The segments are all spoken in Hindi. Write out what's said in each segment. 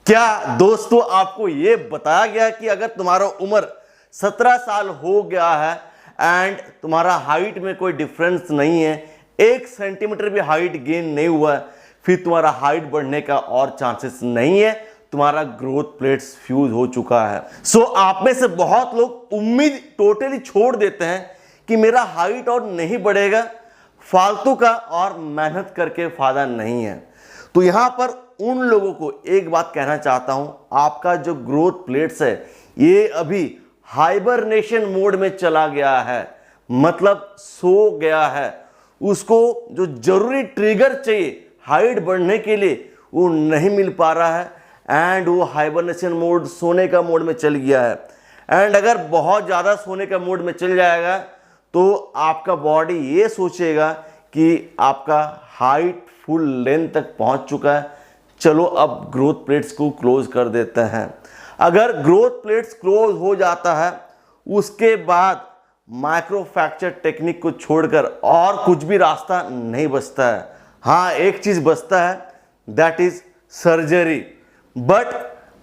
क्या दोस्तों आपको ये बताया गया कि अगर तुम्हारा उम्र 17 साल हो गया है एंड तुम्हारा हाइट में कोई डिफरेंस नहीं है, 1 सेंटीमीटर भी हाइट गेन नहीं हुआ है, फिर तुम्हारा हाइट बढ़ने का और चांसेस नहीं है, तुम्हारा ग्रोथ प्लेट्स फ्यूज हो चुका है। सो आप में से बहुत लोग उम्मीद टोटली छोड़ देते हैं कि मेरा हाइट और नहीं बढ़ेगा, फालतू का और मेहनत करके फायदा नहीं है। तो यहां पर उन लोगों को एक बात कहना चाहता हूं, आपका जो ग्रोथ प्लेट्स है ये अभी हाइबरनेशन मोड में चला गया है, मतलब सो गया है। उसको जो जरूरी ट्रिगर चाहिए हाइट बढ़ने के लिए वो नहीं मिल पा रहा है एंड वो हाइबरनेशन मोड, सोने का मोड में चल गया है। एंड अगर बहुत ज़्यादा सोने का मोड में चल जाएगा तो आपका बॉडी ये सोचेगा कि आपका हाइट फुल लेंथ तक पहुंच चुका है, चलो अब ग्रोथ प्लेट्स को क्लोज कर देते हैं। अगर ग्रोथ प्लेट्स क्लोज हो जाता है उसके बाद माइक्रो फ्रैक्चर टेक्निक को छोड़कर और कुछ भी रास्ता नहीं बचता है। हाँ, एक चीज बचता है, दैट इज सर्जरी। बट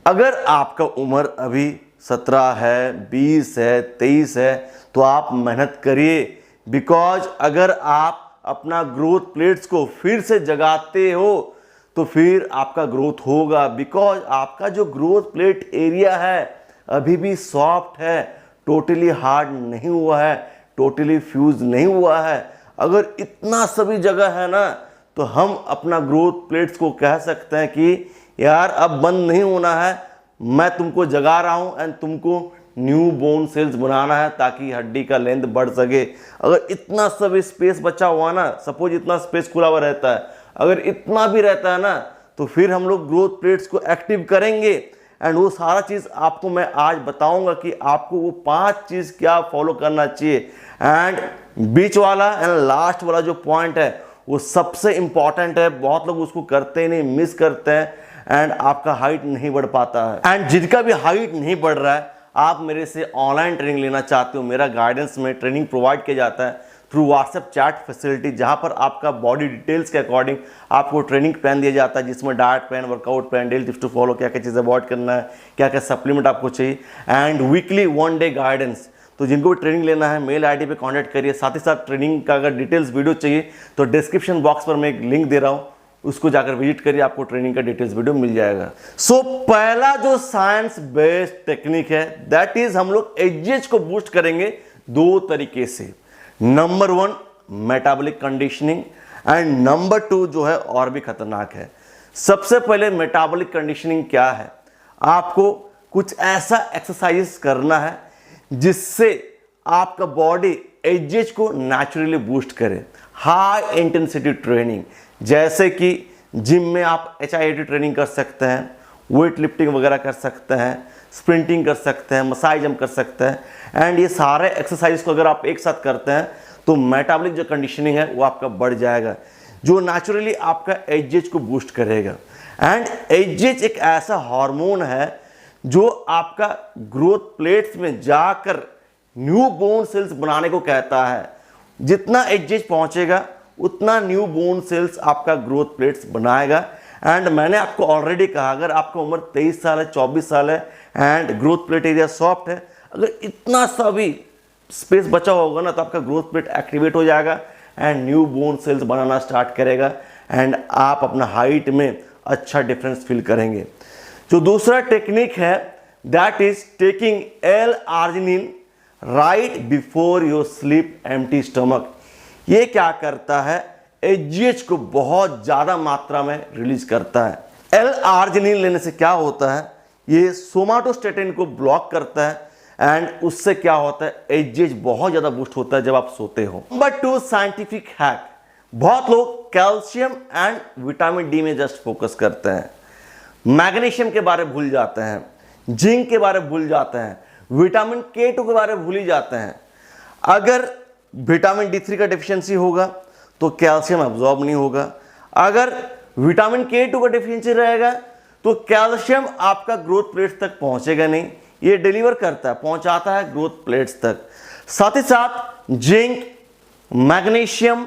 अगर आपका उम्र अभी 17 है, 20 है, 23 है तो आप मेहनत करिए, बिकॉज अगर आप अपना ग्रोथ प्लेट्स को फिर से जगाते हो तो फिर आपका ग्रोथ होगा। बिकॉज आपका जो ग्रोथ प्लेट एरिया है अभी भी सॉफ्ट है, टोटली हार्ड नहीं हुआ है, टोटली फ्यूज नहीं हुआ है। अगर इतना सभी जगह है ना तो हम अपना ग्रोथ प्लेट्स को कह सकते हैं कि यार अब बंद नहीं होना है, मैं तुमको जगा रहा हूं एंड तुमको न्यू बोन सेल्स बनाना है ताकि हड्डी का लेंथ बढ़ सके। अगर इतना सब स्पेस बचा हुआ ना, सपोज इतना स्पेस खुला हुआ रहता है, अगर इतना भी रहता है ना तो फिर हम लोग ग्रोथ प्लेट्स को एक्टिव करेंगे एंड वो सारा चीज़ आपको मैं आज बताऊंगा कि आपको वो 5 चीज़ क्या फॉलो करना चाहिए। एंड बीच वाला एंड लास्ट वाला जो पॉइंट है वो सबसे इंपॉर्टेंट है, बहुत लोग उसको करते ही नहीं, मिस करते हैं एंड आपका हाइट नहीं बढ़ पाता है। एंड जिनका भी हाइट नहीं बढ़ रहा है, आप मेरे से ऑनलाइन ट्रेनिंग लेना चाहते हो, मेरा गाइडेंस में ट्रेनिंग प्रोवाइड किया जाता है थ्रू व्हाट्सएप चैट फैसिलिटी, जहां पर आपका बॉडी डिटेल्स के अकॉर्डिंग आपको ट्रेनिंग प्लान दिया जाता है, जिसमें diet plan, workout plan, daily tips to follow, क्या क्या चीज़ें अवॉइड करना है, क्या क्या सप्लीमेंट आपको चाहिए, एंड वीकली 1 डे गाइडेंस। तो जिनको भी ट्रेनिंग लेना है मेल आईडी पे कांटेक्ट करिए। साथ ही साथ ट्रेनिंग का अगर डिटेल्स वीडियो चाहिए तो डिस्क्रिप्शन बॉक्स पर मैं एक लिंक दे रहा हूँ, उसको जाकर विजिट करिए, आपको ट्रेनिंग का डिटेल्स वीडियो मिल जाएगा। सो पहला जो साइंस बेस्ड टेक्निक है दैट इज हम लोग एजीएच को बूस्ट करेंगे 2 तरीके से। Number 1 metabolic conditioning and number 2 जो है और भी खतरनाक है। सबसे पहले मेटाबॉलिक कंडीशनिंग क्या है, आपको कुछ ऐसा एक्सरसाइज करना है जिससे आपका बॉडी एजीएच को नेचुरली बूस्ट करे। हाई इंटेंसिटी ट्रेनिंग, जैसे कि जिम में आप HIIT ट्रेनिंग कर सकते हैं, वेट लिफ्टिंग वगैरह कर सकते हैं, स्प्रिंटिंग कर सकते हैं, मसाई जंप कर सकते हैं। एंड ये सारे एक्सरसाइज को अगर आप एक साथ करते हैं तो मेटाबॉलिक जो कंडीशनिंग है वो आपका बढ़ जाएगा, जो नेचुरली आपका एजीएच को बूस्ट करेगा। एंड एजीएच एक ऐसा हार्मोन है जो आपका ग्रोथ प्लेट्स में जाकर न्यू बोन सेल्स बनाने को कहता है। जितना एजीएच पहुंचेगा उतना न्यू बोन सेल्स आपका ग्रोथ प्लेट्स बनाएगा। एंड मैंने आपको ऑलरेडी कहा, अगर आपका उम्र 23 साल है, 24 साल है and growth plate area soft है, अगर इतना सा भी स्पेस बचा होगा ना तो आपका ग्रोथ प्लेट एक्टिवेट हो जाएगा and new bone cells banana start करेगा एंड आप अपना हाइट में अच्छा डिफरेंस फील करेंगे। जो दूसरा टेक्निक है that is taking L-arginine right before your sleep empty stomach. ये क्या करता है, एजीएच को बहुत ज़्यादा मात्रा में रिलीज करता है। L-arginine लेने से क्या होता है, ये सोमाटोस्टेटिन को ब्लॉक करता है एंड उससे क्या होता है, एजीएच बहुत ज़्यादा बूस्ट होता है जब आप सोते हो। नंबर 2 साइंटिफिक हैक, बहुत लोग कैल्शियम एंड विटामिन डी में जस्ट फोकस करते हैं, मैग्नीशियम के बारे में भूल जाते हैं, जिंक के बारे में भूल जाते हैं, विटामिन K2 के बारे में भूल ही जाते हैं। अगर विटामिन D3 का डिफिशियंसी होगा तो कैल्शियम अब्जॉर्ब नहीं होगा, अगर विटामिन K2 का डिफिशियंसी रहेगा तो कैल्शियम आपका ग्रोथ प्लेट्स तक पहुंचेगा नहीं, ये डिलीवर करता है, पहुंचाता है ग्रोथ प्लेट्स तक। साथ ही साथ zinc, magnesium,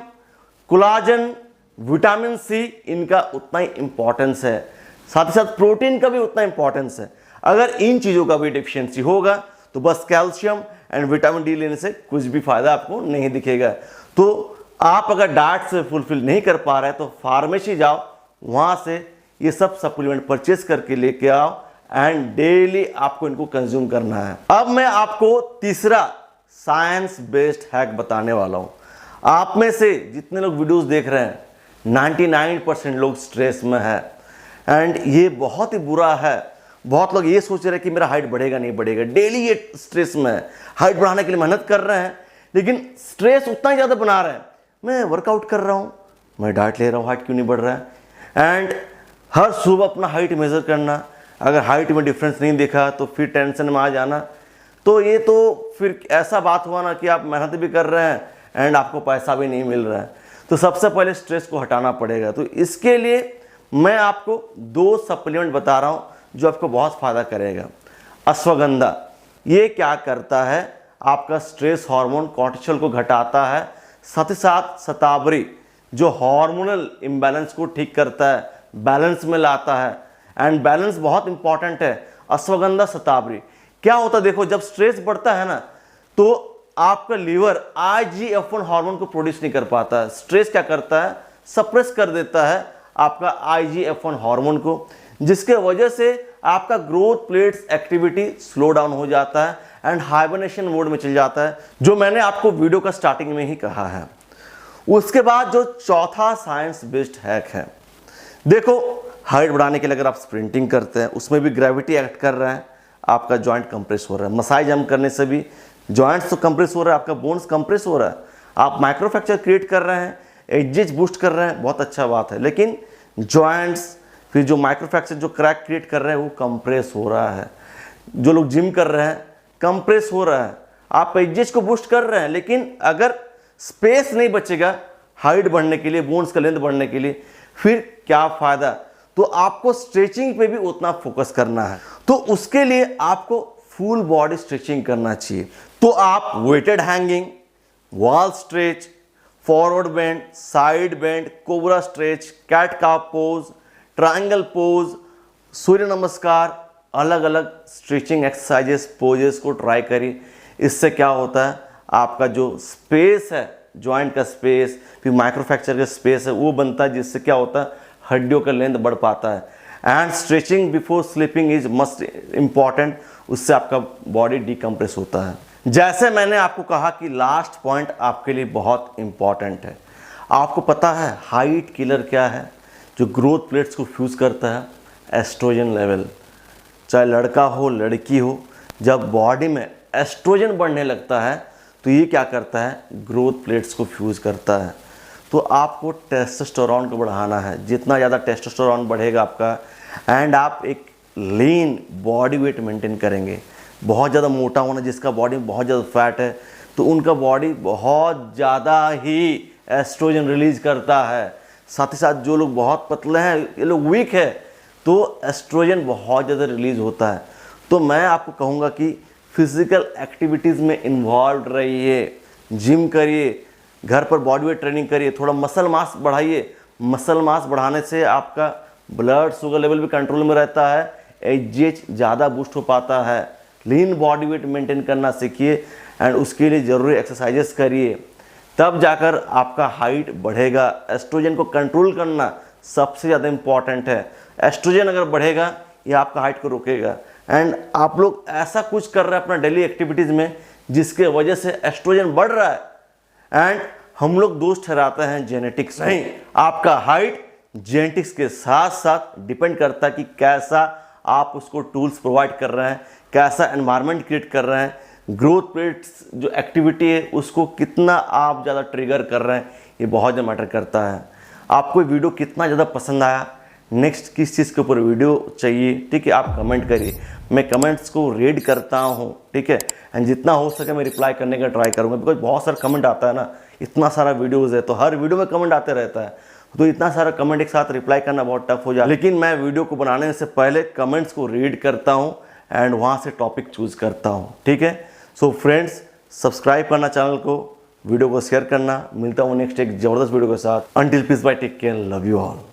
collagen, vitamin C, इनका उतना ही इंपॉर्टेंस है। साथ ही साथ प्रोटीन का भी उतना इंपॉर्टेंस है। अगर इन चीज़ों का भी डिफिशियंसी होगा तो बस कैल्शियम एंड विटामिन डी लेने से कुछ भी फायदा आपको नहीं दिखेगा। तो आप अगर डाइट से फुलफिल नहीं कर पा रहे तो फार्मेसी जाओ, वहाँ से ये सब सप्लीमेंट परचेज करके लेके आओ एंड डेली आपको इनको कंज्यूम करना है। अब मैं आपको तीसरा साइंस बेस्ड हैक बताने वाला हूँ। आप में से जितने लोग वीडियोस देख रहे हैं 99% लोग स्ट्रेस में है एंड ये बहुत ही बुरा है। बहुत लोग ये सोच रहे हैं कि मेरा हाइट बढ़ेगा नहीं बढ़ेगा, डेली ये स्ट्रेस में है, हाइट बढ़ाने के लिए मेहनत कर रहे हैं लेकिन स्ट्रेस उतना ही ज़्यादा बना रहे हैं। मैं वर्कआउट कर रहा हूँ, मैं डाइट ले रहा हूँ, हाइट क्यों नहीं बढ़ रहा है। एंड हर सुबह अपना हाइट मेज़र करना, अगर हाइट में डिफरेंस नहीं दिखा तो फिर टेंशन में आ जाना। तो ये तो फिर ऐसा बात हुआ ना कि आप मेहनत भी कर रहे हैं एंड आपको पैसा भी नहीं मिल रहा है। तो सबसे पहले स्ट्रेस को हटाना पड़ेगा। तो इसके लिए मैं आपको 2 सप्लीमेंट बता रहा हूँ जो आपको बहुत फ़ायदा करेगा। अश्वगंधा ये क्या करता है, आपका स्ट्रेस हार्मोन कॉर्टिसोल को घटाता है, साथ ही साथ शतावरी जो हार्मोनल इम्बैलेंस को ठीक करता है, बैलेंस में लाता है एंड बैलेंस बहुत इंपॉर्टेंट है। अश्वगंधा शतावरी क्या होता है, देखो जब स्ट्रेस बढ़ता है ना तो आपका लीवर IGF-1 हार्मोन को प्रोड्यूस नहीं कर पाता है। स्ट्रेस क्या करता है, सप्रेस कर देता है आपका IGF-1 हार्मोन को, जिसके वजह से आपका growth plates activity slow down हो जाता है एंड हाइबरनेशन मोड में चल जाता है, जो मैंने आपको वीडियो का स्टार्टिंग में ही कहा है। उसके बाद जो चौथा साइंस बेस्ड हैक है, देखो हाइट बढ़ाने के लिए अगर आप स्प्रिंटिंग करते हैं उसमें भी ग्रेविटी एक्ट कर रहा है, आपका जॉइंट कंप्रेस हो रहा है। मसाई जंप करने से भी जॉइंट्स तो कंप्रेस हो रहा है, आपका बोन्स कंप्रेस हो रहा है, आप माइक्रोफ्रैक्चर क्रिएट कर रहे हैं, एजेज बूस्ट कर रहे हैं, बहुत अच्छा बात है। लेकिन जॉइंट्स फिर जो माइक्रोफ्रैक्चर जो क्रैक क्रिएट कर रहे हैं वो कंप्रेस हो रहा है। जो लोग जिम कर रहे हैं कंप्रेस हो रहा है, आप एजेज को बूस्ट कर रहे हैं, लेकिन अगर स्पेस नहीं बचेगा हाइट बढ़ने के लिए, बोन्स का लेंथ बढ़ने के लिए, फिर क्या फायदा। तो आपको स्ट्रेचिंग पे भी उतना फोकस करना है। तो उसके लिए आपको फुल बॉडी स्ट्रेचिंग करना चाहिए। तो आप weighted hanging, wall stretch, forward bend, side bend, cobra stretch, cat cow pose, triangle pose, Surya Namaskar, अलग अलग स्ट्रेचिंग एक्सरसाइजेस पोजेस को ट्राई करिए। इससे क्या होता है, आपका जो स्पेस है, जॉइंट का स्पेस, फिर माइक्रोफ्रैक्चर का स्पेस है, वो बनता है, जिससे क्या होता है हड्डियों का लेंथ बढ़ पाता है। And stretching before sleeping is must important, उससे आपका बॉडी डिकम्प्रेस होता है। जैसे मैंने आपको कहा कि लास्ट पॉइंट आपके लिए बहुत इंपॉर्टेंट है। आपको पता है हाइट किलर क्या है, जो ग्रोथ प्लेट्स को फ्यूज करता है, एस्ट्रोजन लेवल। चाहे लड़का हो लड़की हो, जब बॉडी में एस्ट्रोजन बढ़ने लगता है तो ये क्या करता है, ग्रोथ प्लेट्स को फ्यूज करता है। तो आपको टेस्टोस्टेरोन को बढ़ाना है। जितना ज़्यादा टेस्टोस्टेरोन बढ़ेगा आपका एंड आप एक लीन बॉडी वेट मेंटेन करेंगे। बहुत ज़्यादा मोटा होना, जिसका बॉडी में बहुत ज़्यादा फैट है, तो उनका बॉडी बहुत ज़्यादा ही एस्ट्रोजन रिलीज करता है। साथ ही साथ जो लोग बहुत पतले हैं, ये लोग वीक है, तो एस्ट्रोजन बहुत ज़्यादा रिलीज होता है। तो मैं आपको कहूँगा कि फिजिकल एक्टिविटीज़ में इन्वॉल्व रहिए, जिम करिए, घर पर बॉडी वेट ट्रेनिंग करिए, थोड़ा मसल मास बढ़ाइए। मसल मास बढ़ाने से आपका ब्लड शुगर लेवल भी कंट्रोल में रहता है, एजीएच ज़्यादा बूस्ट हो पाता है। लीन बॉडी वेट मेंटेन करना सीखिए एंड उसके लिए ज़रूरी एक्सरसाइजेस करिए, तब जाकर आपका हाइट बढ़ेगा। एस्ट्रोजन को कंट्रोल करना सबसे ज़्यादा इम्पॉर्टेंट है। एस्ट्रोजन अगर बढ़ेगा ये आपका हाइट को रोकेगा। एंड आप लोग ऐसा कुछ कर रहे हैं अपना डेली एक्टिविटीज़ में जिसके वजह से एस्ट्रोजन बढ़ रहा है, एंड हम लोग दोस्त ठहराते हैं जेनेटिक्स। नहीं, आपका हाइट जेनेटिक्स के साथ साथ डिपेंड करता है कि कैसा आप उसको टूल्स प्रोवाइड कर रहे हैं, कैसा एनवायरनमेंट क्रिएट कर रहे हैं, ग्रोथ प्लेट्स जो एक्टिविटी है उसको कितना आप ज़्यादा ट्रिगर कर रहे हैं, ये बहुत ज़्यादा मैटर करता है। आपको वीडियो कितना ज़्यादा पसंद आया, नेक्स्ट किस चीज़ के ऊपर वीडियो चाहिए, ठीक है, आप कमेंट करिए। मैं कमेंट्स को रीड करता हूँ, ठीक है, एंड जितना हो सके मैं रिप्लाई करने का ट्राई करूँगा, बिकॉज बहुत सारा कमेंट आता है ना, इतना सारा वीडियोज़ है तो हर वीडियो में कमेंट आते रहता है, तो इतना सारा कमेंट एक साथ रिप्लाई करना बहुत टफ हो जाए। लेकिन मैं वीडियो को बनाने से पहले कमेंट्स को रीड करता हूँ एंड वहाँ से टॉपिक चूज़ करता हूँ, ठीक है। सो फ्रेंड्स, सब्सक्राइब करना चैनल को, वीडियो को शेयर करना। मिलता हूँ नेक्स्ट एक ज़बरदस्त वीडियो के साथ। Until peace bye, take care, love you all.